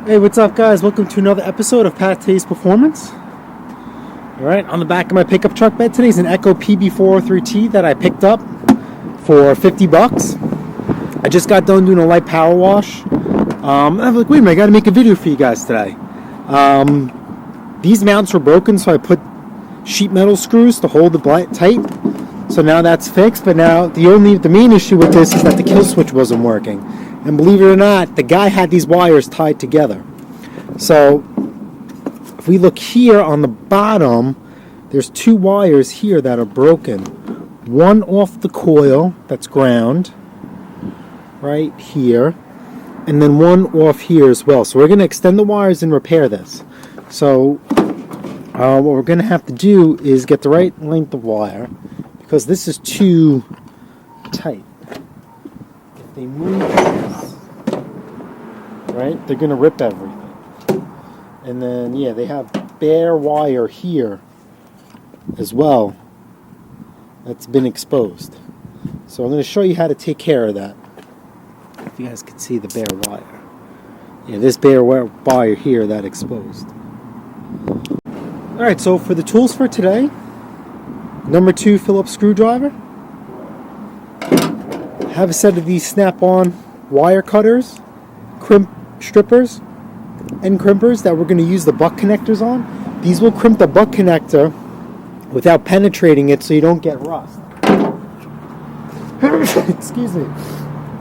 Hey, what's up, guys? Welcome to another episode of PATTAY'S Performance. Alright, on the back of my pickup truck bed today is an Echo PB403T that I picked up for 50 bucks. I just got done doing a light power wash. I'm like, wait a minute, I gotta make a video for you guys today. These mounts were broken, so I put sheet metal screws to hold the tight. So now that's fixed, but now the main issue with this is that the kill switch wasn't working. And believe it or not, the guy had these wires tied together. So if we look here on the bottom, there's two wires here that are broken. One off the coil, that's ground, right here, and then one off here as well. So we're going to extend the wires and repair this. So what we're going to have to do is get the right length of wire, because this is too tight. If they move this, right, they're going to rip everything. And then, yeah, they have bare wire here as well that's been exposed. So I'm going to show you how to take care of that. If you guys can see the bare wire. Yeah, this bare wire here that exposed. Alright, so for the tools for today, number 2 Phillips screwdriver. Have a set of these snap-on wire cutters, crimp strippers, and crimpers that we're going to use the butt connectors on. These will crimp the butt connector without penetrating it so you don't get rust. Excuse me.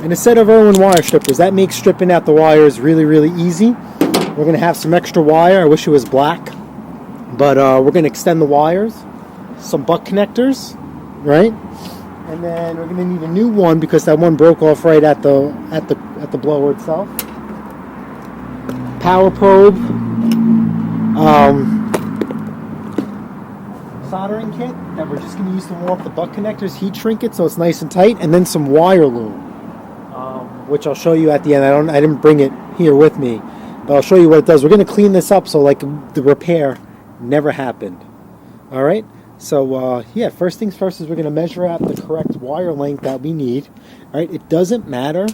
And a set of Irwin wire strippers. That makes stripping out the wires really, really easy. We're going to have some extra wire. I wish it was black. But we're going to extend the wires. Some butt connectors, right? And then we're going to need a new one because that one broke off right at the blower itself. Power probe, soldering kit that we're just going to use to warm up the butt connectors, heat shrink it so it's nice and tight, and then some wire loom, which I'll show you at the end. I didn't bring it here with me, but I'll show you what it does. We're going to clean this up so like the repair never happened. All right. So yeah, first things first is we're going to measure out the correct wire length that we need. All right. It doesn't matter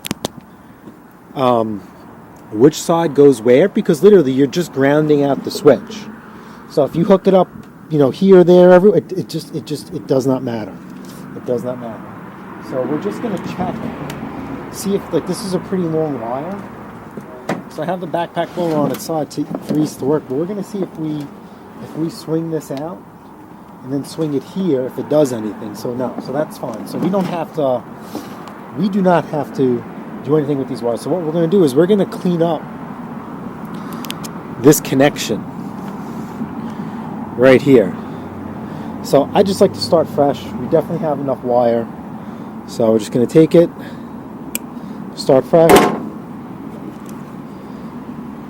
which side goes where, because literally you're just grounding out the switch. So if you hook it up, here, there, everywhere, it does not matter. It does not matter. So we're just going to check, see if this is a pretty long wire. So I have the backpack blower on its side for these to work, but we're going to see if we swing this out and then swing it here if it does anything. So no, so that's fine. So we do not have to do anything with these wires. So what we're going to do is we're going to clean up this connection right here. So I just like to start fresh. We definitely have enough wire. So we're just going to take it, start fresh.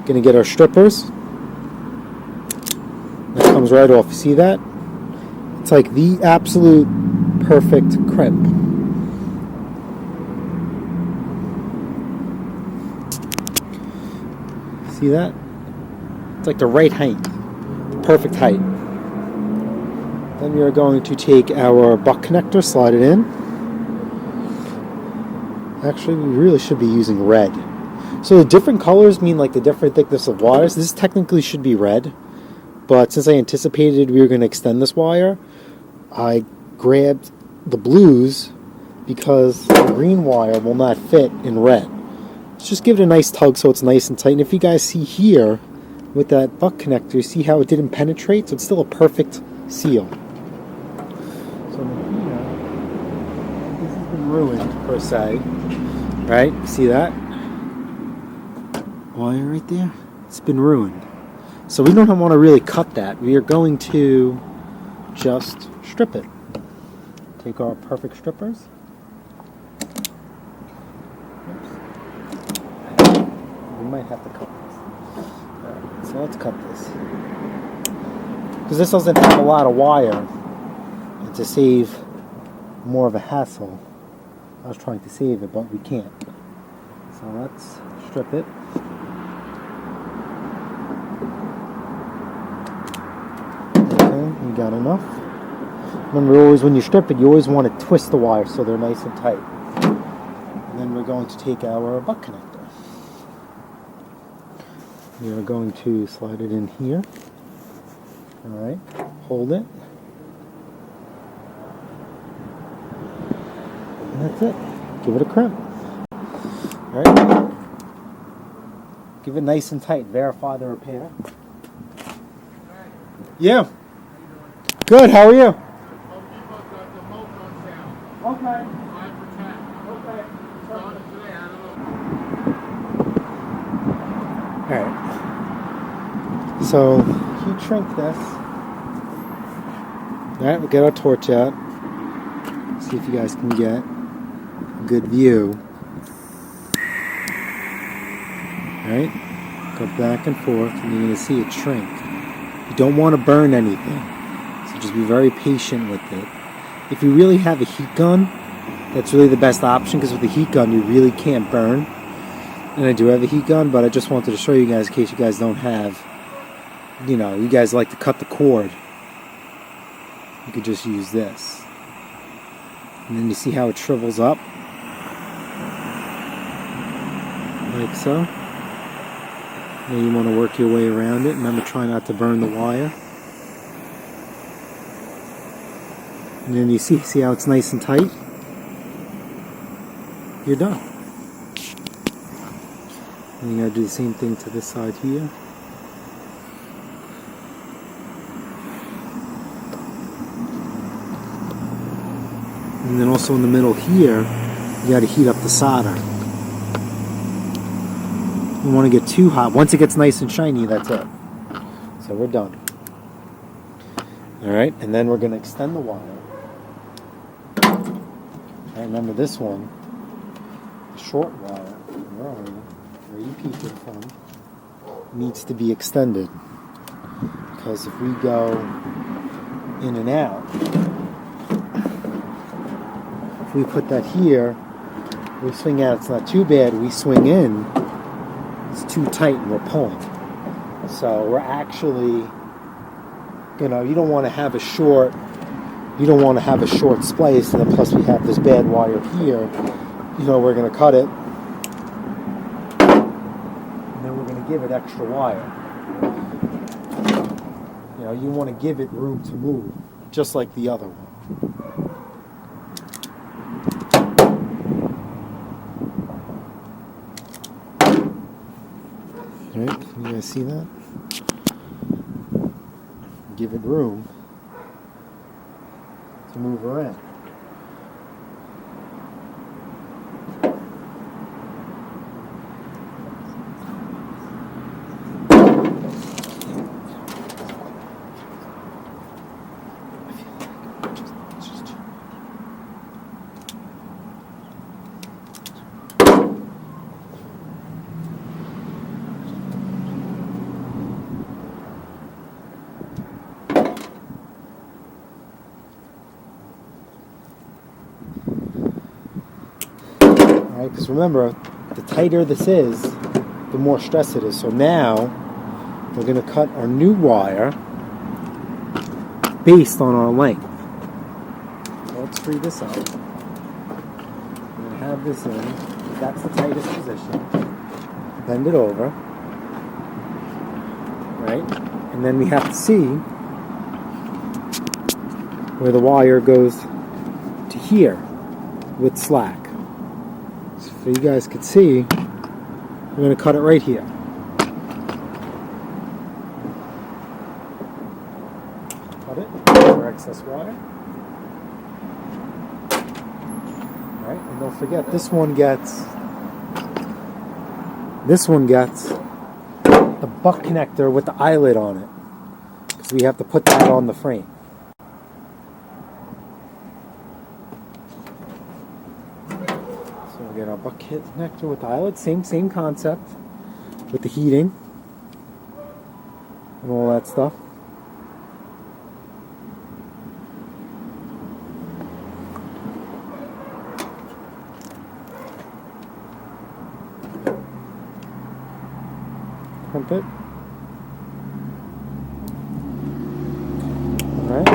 Going to get our strippers. That comes right off. You see that? It's like the absolute perfect crimp. See that? It's like the right height. Perfect height. Then we are going to take our butt connector, slide it in. Actually, we really should be using red. So the different colors mean like the different thickness of wires. This technically should be red, but since I anticipated we were going to extend this wire, I grabbed the blues because the green wire will not fit in red. Let's just give it a nice tug so it's nice and tight. And if you guys see here with that butt connector, you see how it didn't penetrate? So it's still a perfect seal. So here, this has been ruined per se, right? See that? Wire right there? It's been ruined. So we don't want to really cut that. We are going to just strip it. Take our perfect strippers. We might have to cut this. Alright, so let's cut this. Because this doesn't have a lot of wire. And to save more of a hassle, I was trying to save it, but we can't. So let's strip it. You got enough. Remember, always when you strip it, you always want to twist the wire so they're nice and tight. And then we're going to take our butt connector. We are going to slide it in here. Alright, hold it. And that's it. Give it a crimp. Alright. Give it nice and tight. Verify the repair. Yeah. Good, how are you? Okay. Alright. So, heat shrink this. Alright, we'll get our torch out. See if you guys can get a good view. Alright, go back and forth, and you're going to see it shrink. You don't want to burn anything, so just be very patient with it. If you really have a heat gun, that's really the best option, because with the heat gun you really can't burn. And I do have a heat gun, but I just wanted to show you guys in case you guys don't have, you know, you guys like to cut the cord. You could just use this. And then you see how it shrivels up? Like so. Now you want to work your way around it. Remember, try not to burn the wire. And then you see how it's nice and tight? You're done. And you gotta do the same thing to this side here. And then also in the middle here, you gotta heat up the solder. You don't want to get too hot. Once it gets nice and shiny, that's it. So we're done. Alright, and then we're gonna extend the wire. I remember this one, the short wire, where you peek it from, needs to be extended. Because if we go in and out, if we put that here, we swing out, it's not too bad. We swing in, it's too tight and we're pulling. So we're actually, you know, you don't want to have a short splice, and then plus we have this bad wire here. You know, we're going to cut it, and then we're going to give it extra wire. You know, you want to give it room to move, just like the other one. Alright, you guys see that? Give it room to move around. Because remember, the tighter this is, the more stress it is. So now, we're going to cut our new wire based on our length. So let's free this up. We're going to have this in. That's the tightest position. Bend it over. Right? And then we have to see where the wire goes to here with slack. So you guys can see, we're going to cut it right here. Cut it for excess wire. Alright, and don't forget, this one gets the butt connector with the eyelet on it. Because we have to put that on the frame. Get our butt connector with the eyelet, same concept with the heating and all that stuff. Crimp it. Alright.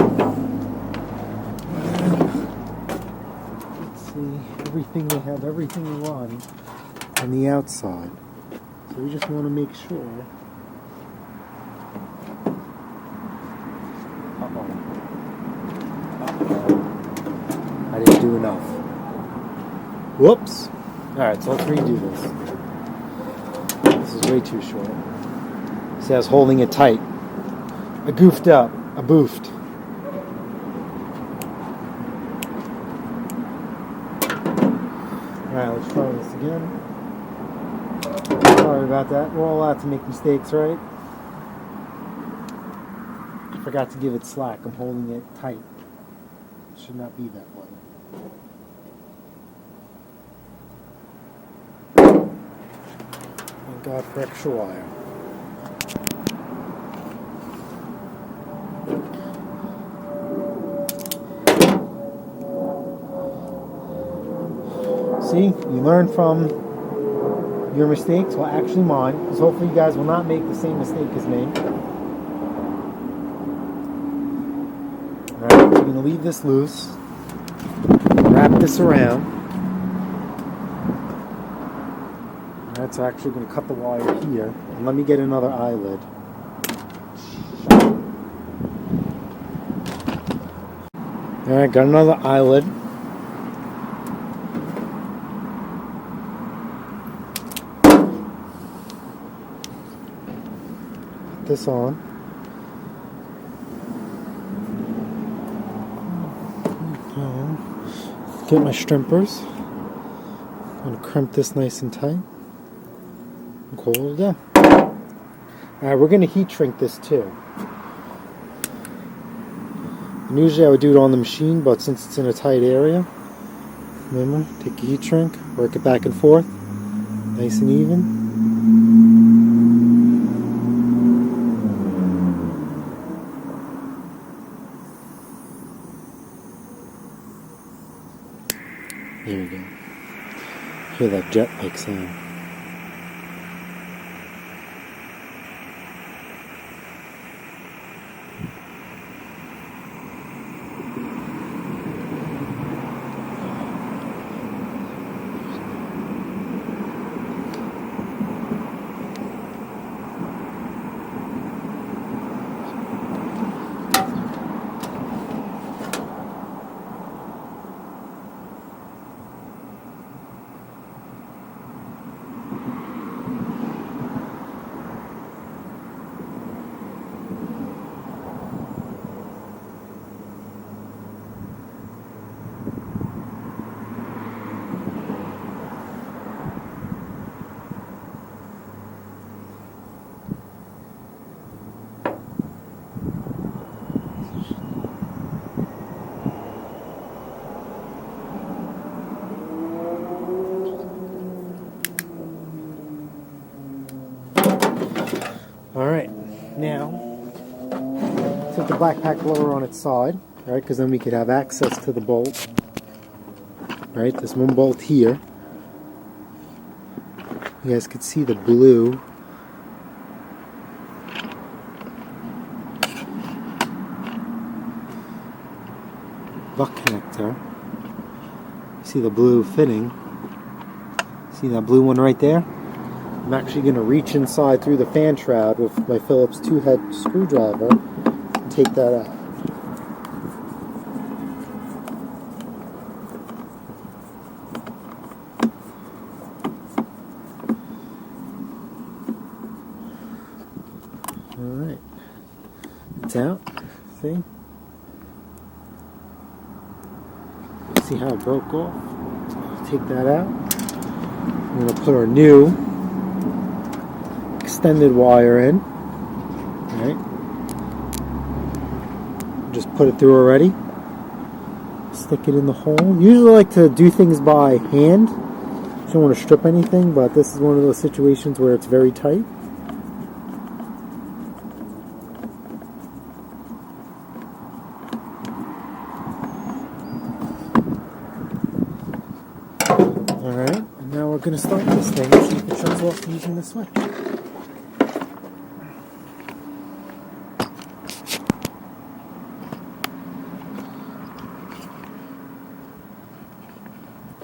They have everything run on the outside. So we just want to make sure enough. Whoops. Alright, so let's redo this. This is way too short. See, I was holding it tight. I goofed up. I boofed. Alright, let's try this again. Sorry about that. We're all allowed to make mistakes, right? I forgot to give it slack. I'm holding it tight. It should not be that way. Thank God for extra wire. See, you learn from your mistakes, well actually mine, because hopefully you guys will not make the same mistake as me. Alright, so we're going to leave this loose, wrap this around. Alright, so I'm actually going to cut the wire here, and let me get another eyelid. Alright, got another eyelid. This on. Get my strippers. I'm going to crimp this nice and tight. And call it done. Alright, we're going to heat shrink this too. And usually I would do it on the machine, but since it's in a tight area, remember, take a heat shrink, work it back and forth, nice and even. There we go. Hear that jet-like sound. Alright, now put the backpack lower on its side, right? Because then we could have access to the bolt. Right, this one bolt here. You guys could see the blue. Buck connector. See the blue fitting. See that blue one right there? I'm actually going to reach inside through the fan shroud with my Phillips 2-head screwdriver and take that out. Alright. It's out. See? See how it broke off? Take that out. We're going to put our new extended wire in. Alright. Just put it through already. Stick it in the hole. Usually I like to do things by hand. I don't want to strip anything, but this is one of those situations where it's very tight. Alright, and now we're going to start this thing and see if it shuts off using the switch.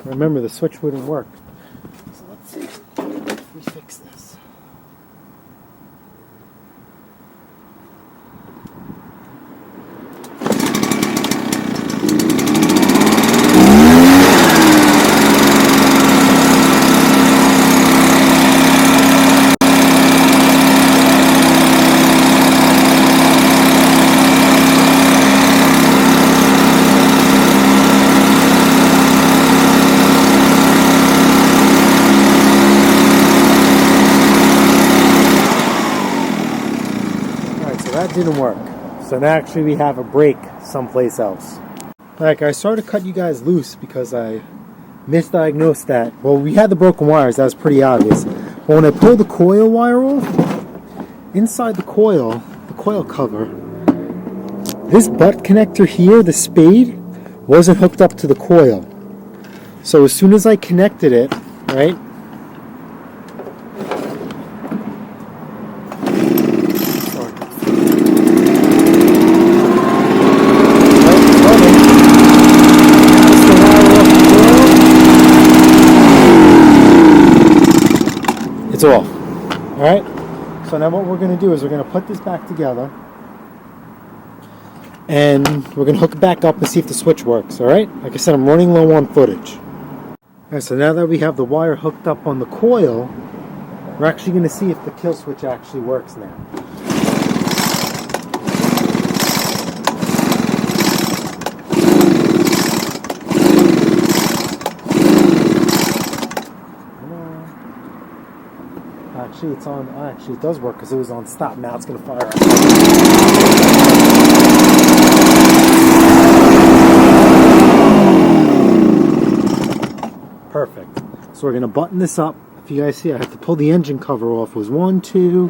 Remember, the switch wouldn't work. So let's see if we fix this. that didn't work. So now actually we have a break someplace else. Alright guys, sorry to cut you guys loose because I misdiagnosed that. Well, we had the broken wires, that was pretty obvious. But when I pulled the coil wire off, inside the coil cover, this butt connector here, the spade, wasn't hooked up to the coil. So as soon as I connected it, right? It's off. Alright? So now what we're going to do is we're going to put this back together. And we're going to hook it back up and see if the switch works. Alright? Like I said, I'm running low on footage. Alright, so now that we have the wire hooked up on the coil, we're actually going to see if the kill switch actually works now. Actually, it's on. Actually, it does work because it was on stop. Now it's going to fire up. Perfect. So we're going to button this up. If you guys see, I have to pull the engine cover off. It was 1, 2,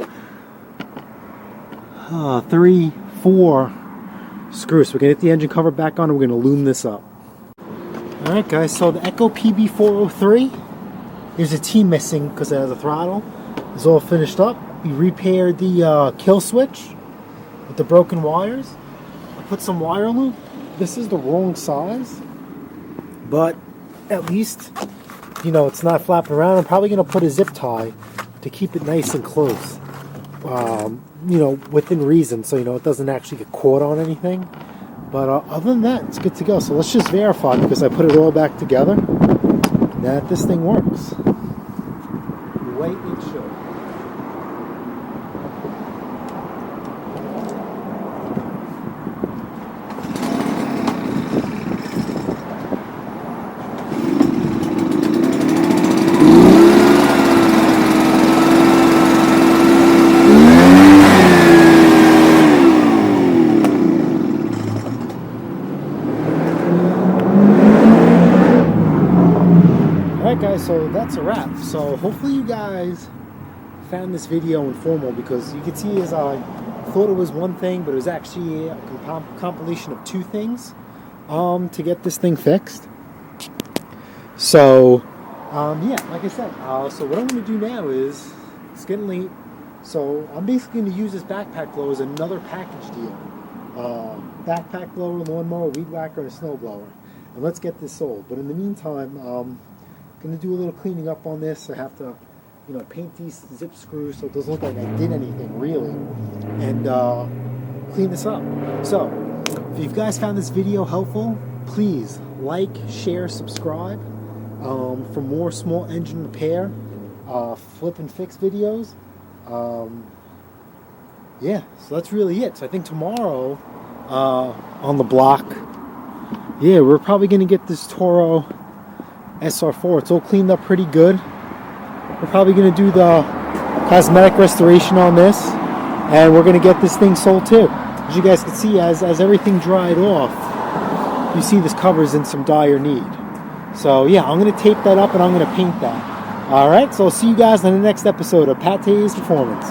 3, 4 screws. So we're going to get the engine cover back on and we're going to loom this up. Alright guys, so the Echo PB403, there's a T missing because it has a throttle. It's all finished up. We repaired the kill switch with the broken wires. I put some wire loop. This is the wrong size, but at least, you know, it's not flapping around. I'm probably going to put a zip tie to keep it nice and close, you know, within reason, so, you know, it doesn't actually get caught on anything. But other than that, it's good to go. So let's just verify, because I put it all back together, that this thing works the way it should. Alright guys, so that's a wrap. So hopefully you guys found this video informal, because you can see as I thought it was one thing, but it was actually a compilation of two things to get this thing fixed. So yeah, like I said, so what I'm going to do now is, it's getting late, so I'm basically going to use this backpack blower as another package deal. Backpack blower, lawnmower, weed whacker, and a snow blower. And let's get this sold. But in the meantime, going to do a little cleaning up on this. I have to, you know, paint these zip screws so it doesn't look like I did anything really, and clean this up. So if you guys found this video helpful, please like, share, subscribe for more small engine repair, flip and fix videos. Yeah, so that's really it. So I think tomorrow on the block, yeah, we're probably going to get this Toro SR4. It's all cleaned up pretty good. We're probably going to do the cosmetic restoration on this, and we're going to get this thing sold too. As you guys can see, as everything dried off, you see this cover's in some dire need. So yeah, I'm going to tape that up and I'm going to paint that. Alright, so I'll see you guys in the next episode of PATTAY'S Performance.